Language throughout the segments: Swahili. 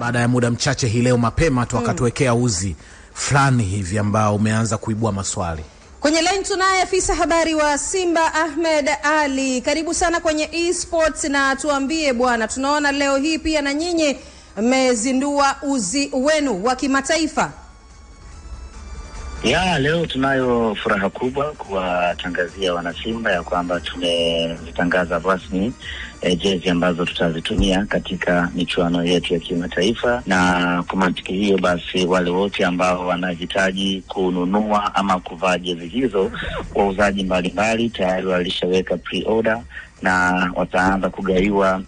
Baada ya muda mchache hii leo mapema tu akatuwekea uzi fulani hivi ambao umeanza kuibua maswali. Kwenye line tunaye afisa habari wa Simba Ahmed Ali. Karibu sana kwenye eSports na tuambie bwana, tunaona leo hii pia na nyinyi mmezindua uzi wenu wa kimataifa. Leo tunayo furaha kubwa kuwatangazia wana Simba ya kwamba tumezitangaza rasmi jezi ambazo tutazitumia katika michuano yetu ya kimataifa, na kwa mantiki hiyo basi wale wote ambao wanahitaji kununua ama kuvaa jezi hizo, wauzaji mbalimbali tayari walishaweka pre-order na wataanza kugaiwa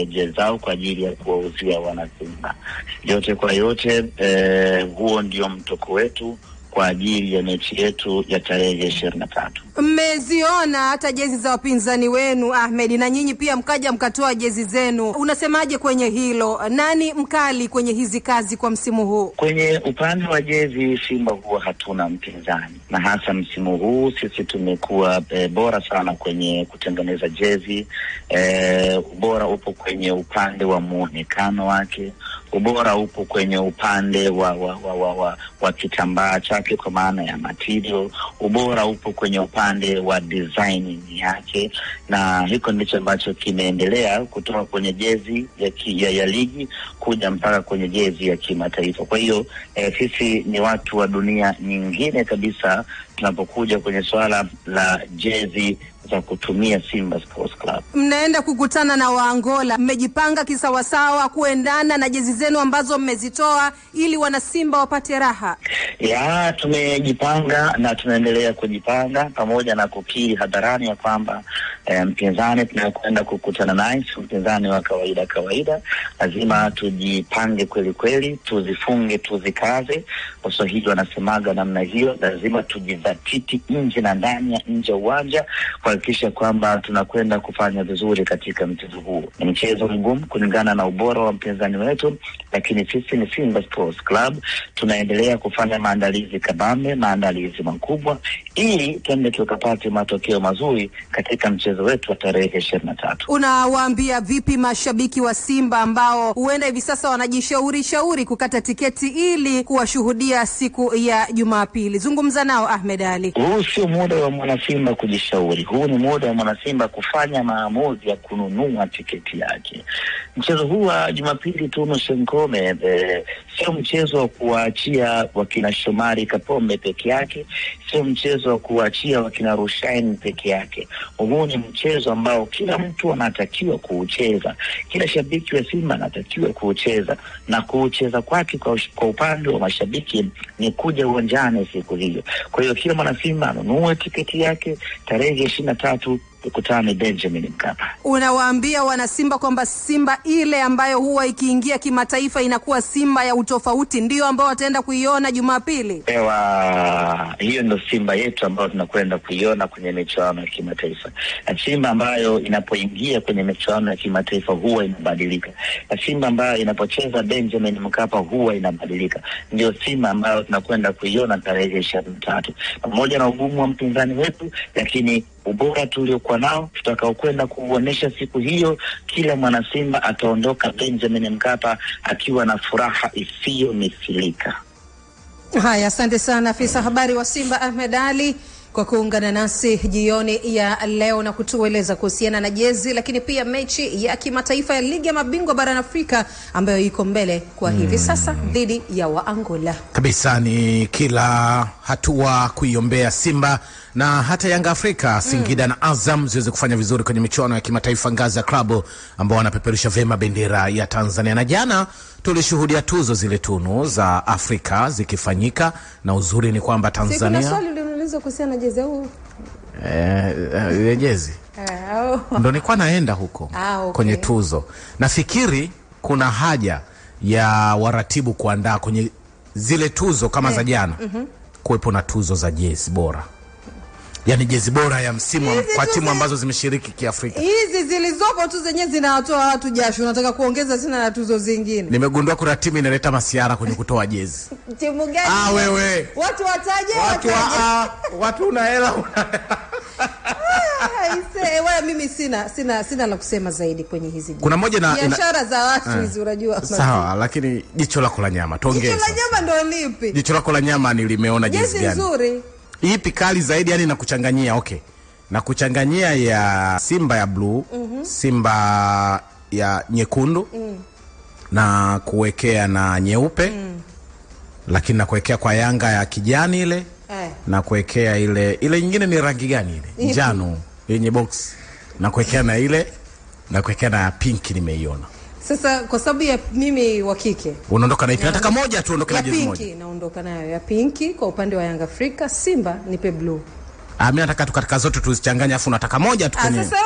jezi zao kwa ajili ya kuwauzia wana Simba. Yote kwa yote, huo ndio mtoko wetu kwa ajili ya mechi yetu ya tarehe 23. Mmeziona hata jezi za wapinzani wenu Ahmed, na nyinyi pia mkaja mkatoa jezi zenu. Unasemaje kwenye hilo? Nani mkali kwenye hizi kazi kwa msimu huu? Kwenye upande wa jezi Simba huwa hatuna mpinzani, na hasa msimu huu sisi tumekuwa bora sana kwenye kutengeneza jezi. Ubora upo kwenye upande wa muonekano wake, ubora upo kwenye upande wa kitambaa chake kwa maana ya material, ubora upo kwenye upande wa designing yake, na hiko ndicho ambacho kimeendelea kutoka kwenye jezi ya ligi kuja mpaka kwenye jezi ya kimataifa. Kwa hiyo sisi ni watu wa dunia nyingine kabisa tunapokuja kwenye swala la jezi za kutumia Simba Sports Club. Mnaenda kukutana na Waangola, mmejipanga kisawasawa kuendana na jezi zenu ambazo mmezitoa ili wana Simba wapate raha? Tumejipanga na tunaendelea kujipanga, pamoja na kukiri hadharani ya kwamba mpinzani tunakwenda kukutana naye mpinzani wa kawaida. Lazima tujipange kweli kweli, tuzifunge, tuzikaze. Waswahili wanasemaga namna hiyo, lazima tujidhatiti nje na ndani ya nje uwanja kuhakikisha kwamba tunakwenda kufanya vizuri katika mchezo huu. Ni mchezo mgumu kulingana na ubora wa mpinzani wetu, lakini sisi ni Simba Sports Club, tunaendelea kufanya maandalizi kabambe, maandalizi makubwa ili twende tukapate matokeo mazuri katika mchezo wetu wa tarehe 23. Unawaambia vipi mashabiki wa Simba ambao huenda hivi sasa wanajishauri kukata tiketi ili kuwashuhudia siku ya Jumapili? Zungumza nao Ahmed Ali. Huu sio muda wa mwana Simba kujishauri. Huu ni muda wa mwana Simba kufanya maamuzi ya kununua tiketi yake. Mchezo huu wa Jumapili tu Mshengome sio mchezo wa kuachia wakina Shomari Kapombe peke yake, sio mchezo wa kuachia wakina Rushain peke yake. Huu ni mchezo ambao kila mtu anatakiwa kuucheza. Kila shabiki wa Simba anatakiwa kuucheza, na kuucheza kwake kwa upande wa mashabiki ni kuja uwanjani siku hiyo. Kwa hiyo kila mwana Simba anunue tiketi yake tarehe 23 tukutane Benjamin Mkapa. Unawaambia wana Simba kwamba Simba ile ambayo huwa ikiingia kimataifa inakuwa Simba ya utofauti ndio ambao wataenda kuiona Jumapili? Hiyo ndio Simba yetu ambayo tunakwenda kuiona kwenye michuano ya kimataifa. Na Simba ambayo inapoingia kwenye michuano ya kimataifa huwa inabadilika. Na Simba ambayo inapocheza Benjamin Mkapa huwa inabadilika. Ndio Simba ambayo tunakwenda kuiona tarehe 23. Pamoja na ugumu wa mpinzani wetu, lakini ubora tuliokuwa nao tutakao kwenda kuonesha siku hiyo, kila mwana Simba ataondoka Benjamin Mkapa akiwa na furaha isiyo misilika. Haya, asante sana afisa habari wa Simba Ahmed Ali kwa kuungana nasi jioni ya leo na kutueleza kuhusiana na jezi, lakini pia mechi ya kimataifa ya ligi ya mabingwa barani Afrika ambayo iko mbele kwa hivi sasa dhidi ya Waangola. Kabisa, ni kila hatua kuiombea Simba na hata Yanga Afrika, Singida na Azam ziweze kufanya vizuri kwenye michuano ya kimataifa ngazi ya klabu ambao wanapeperusha vema bendera ya Tanzania. Na jana tulishuhudia tuzo zile tunu za Afrika zikifanyika, na uzuri ni kwamba Tanzania... Kuna swali uliuliza kuhusiana na jezi au jezi? Ndio nilikuwa naenda huko okay, kwenye tuzo. Nafikiri kuna haja ya waratibu kuandaa kwenye zile tuzo kama za jana kuwepo na tuzo za jezi bora. Yaani jezi bora ya msimu kwa timu ambazo zimeshiriki kiafrika. Hizi zilizopo tu zenyewe zinawatoa watu jasho. Unataka kuongeza tena na tuzo zingine? Nimegundua kuna timu inaleta masiara kwenye kutoa jezi. Timu gani? Wewe. Watu wataje? Watu una hela. Wewe mimi sina la kusema zaidi kwenye hizi. Kuna moja na biashara za watu hizi unajua. Sawa, lakini jicho lako la nyama tuongeze. Jicho la nyama ndo lipi? Jicho lako la nyama nilimeona jezi gani? Jezi nzuri. Ipi kali zaidi yani nakuchanganyia? Okay. Na kuchanganyia ya Simba ya blue, Simba ya nyekundu, na kuwekea na nyeupe, lakini na kuwekea kwa Yanga ya kijani ile, na kuwekea ile nyingine ni rangi gani ile? Njano yenye box. Na kuwekea na ile, na kuwekea na pink nimeiona. Sasa kwa sababu ya mimi wa kike, unaondoka na ipi? Nataka moja tu ondoke na jezi moja. Ya pink naondoka nayo. Ya pink kwa upande wa Yanga Afrika, Simba nipe blue. Mimi nataka tu katika zote tuzichanganye afu nataka moja tu kwenye. Sasa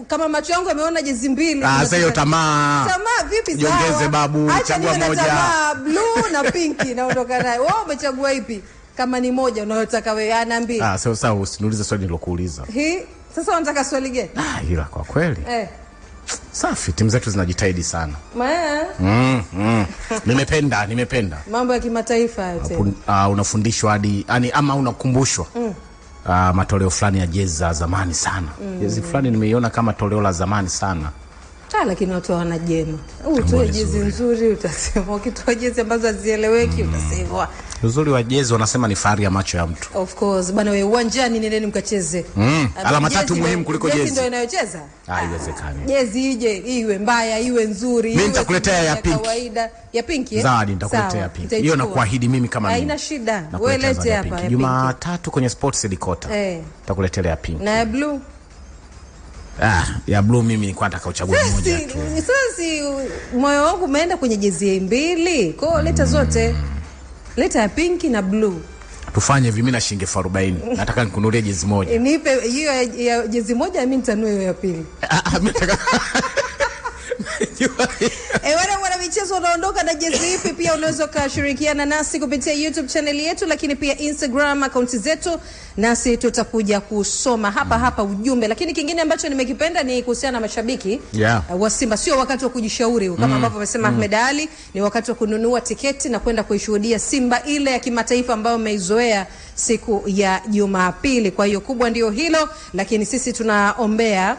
kama macho yangu yameona jezi mbili. Sasa hiyo tamaa. Tamaa vipi sawa? Jiongeze babu, chagua moja. Tamaa blue na pinki naondoka nayo. Wewe umechagua ipi? Kama ni moja unayotaka wewe anaambia. Sasa usiniulize swali nilokuuliza. Sasa unataka swali gani? Ila kwa kweli. Safi, timu zetu zinajitahidi sana. Nimependa. Mambo ya kimataifa yote. Unafundishwa hadi ama unakumbushwa. Matoleo fulani ya jezi za zamani sana. Jezi fulani nimeiona kama toleo la zamani sana. Lakini watu hawana jema. Utoe jezi nzuri utasema, ukitoa jezi ambazo hazieleweki utasema. Uzuri wa jezi wanasema ni fahari ya macho ya mtu. Of course, bana wewe uwanjani nendeni mkacheze. Alama tatu muhimu kuliko jezi. Jezi ndio inayocheza? Haiwezekani. Jezi ije iwe mbaya, iwe nzuri, mimi nitakuletea ya pink. Kawaida. Ya pink Zawadi nitakuletea ya pink. Hiyo nakuahidi mimi kama mimi. Haina shida. Wewe lete hapa ya pink. Jumatatu kwenye Sports Headquarter. Nitakuletea ya pink. Na ya blue? Ya blue mimi nilikuwa nataka uchague moja tu. Sasa moyo wangu umeenda kwenye jezi mbili. Kwa hiyo leta zote. Leta ya pinki na blue. Tufanye hivi, mimi na shilingi 40. Nataka nikununulie jezi moja. Nipe hiyo ya jezi moja, mimi nitanunua hiyo ya pili. Nataka wana michezo unaondoka na jezi ipi? Pia unaweza kushirikiana nasi kupitia YouTube channel yetu, lakini pia Instagram account zetu, nasi tutakuja kusoma hapa ujumbe. Lakini kingine ambacho nimekipenda ni kuhusiana na mashabiki wa Simba. Sio wakati wa kujishauri kama ambavyo amesema Ahmed Ali, ni wakati wa kununua tiketi na kwenda kuishuhudia Simba ile ya kimataifa ambayo umeizoea siku ya Jumapili. Kwa hiyo kubwa ndio hilo, lakini sisi tunaombea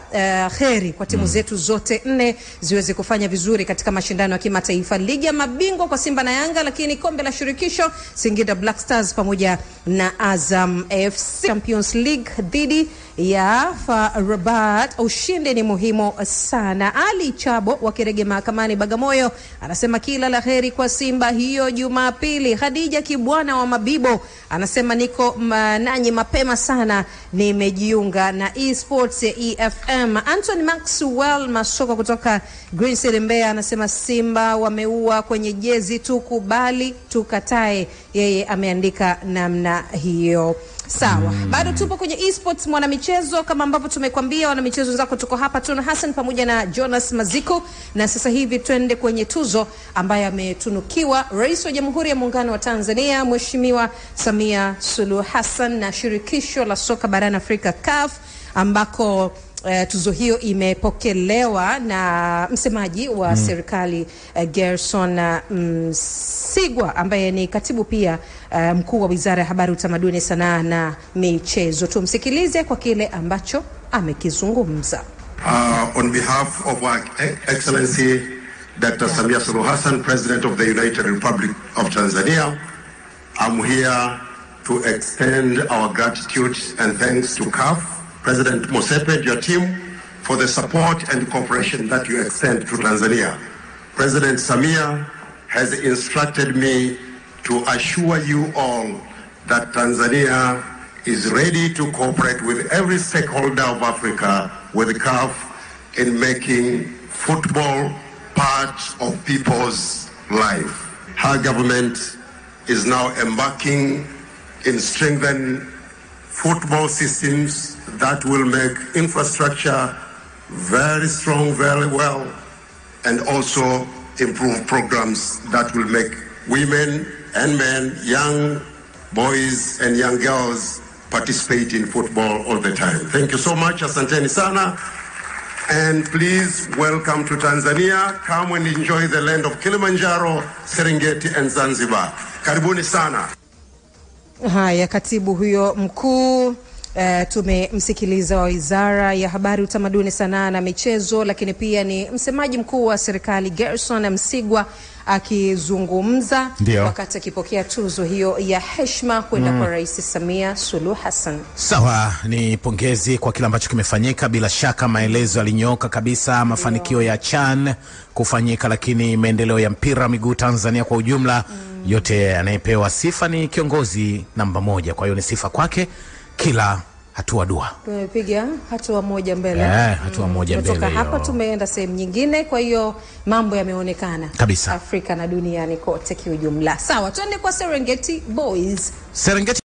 kheri kwa timu zetu zote 4 ziweze kufanya vizuri katika mashindano ya kimataifa, ligi ya mabingwa kwa Simba na Yanga, lakini kombe la shirikisho Singida Black Stars pamoja na Azam FC, Champions League dhidi ya FAR Rabat. Ushindi ni muhimu sana. Ali Chabo wa Kirege Mahakamani Bagamoyo anasema kila la heri kwa Simba hiyo Jumapili. Khadija Kibwana wa Mabibo anasema niko nanyi mapema sana, nimejiunga na esports ya EFM. Anthony Maxwell Masoko kutoka Green City Mbeya anasema Simba wameua kwenye jezi, tukubali tukatae. Yeye ameandika namna hiyo. Sawa. Bado tupo kwenye esports mwana michezo, kama ambavyo tumekwambia wana michezo wenzako tuko hapa, Tuna Hassan pamoja na Jonas Maziko, na sasa hivi twende kwenye tuzo ambaye ametunukiwa Rais wa Jamhuri ya Muungano wa Tanzania Mheshimiwa Samia Suluhu Hassan na shirikisho la soka barani Afrika CAF, ambako tuzo hiyo imepokelewa na msemaji wa serikali Gerson Msigwa ambaye ni katibu pia mkuu wa Wizara ya Habari, Utamaduni, Sanaa na Michezo. Tumsikilize kwa kile ambacho amekizungumza. On behalf of our Excellency Dr. Samia Suluhu Hassan, President of the United Republic of Tanzania, I'm here to extend our gratitude and thanks to CAF, President Mosepe, your team, for the support and cooperation that you extend to Tanzania. President Samia has instructed me to assure you all that Tanzania is ready to cooperate with every stakeholder of Africa, with CAF, in making football part of people's life. Our government is now embarking in strengthening football systems that will make infrastructure very strong, very well, and also improve programs that will make women and men, young boys and young girls participate in football all the time. Thank you so much. Asanteni sana. And please welcome to Tanzania. Come and enjoy the land of Kilimanjaro, Serengeti and Zanzibar. Karibuni sana. Haya, katibu huyo mkuu tumemsikiliza wa Wizara ya Habari, Utamaduni, Sanaa na Michezo, lakini pia ni msemaji mkuu wa serikali Gerson Msigwa akizungumza wakati akipokea tuzo hiyo ya heshima kwenda kwa Rais Samia Suluhu Hassan. Sawa, ni pongezi kwa kila ambacho kimefanyika. Bila shaka maelezo yalinyoka kabisa, mafanikio ya CHAN kufanyika, lakini maendeleo ya mpira miguu Tanzania kwa ujumla, yote anayepewa sifa ni kiongozi namba 1. Kwa hiyo ni sifa kwake, kila hatua dua. Tumepiga hatua moja mbele. Hatua moja mbele. Kutoka hapa tumeenda sehemu nyingine, kwa hiyo mambo yameonekana kabisa Afrika na duniani kote kiujumla. Sawa, twende kwa Serengeti Boys. Serengeti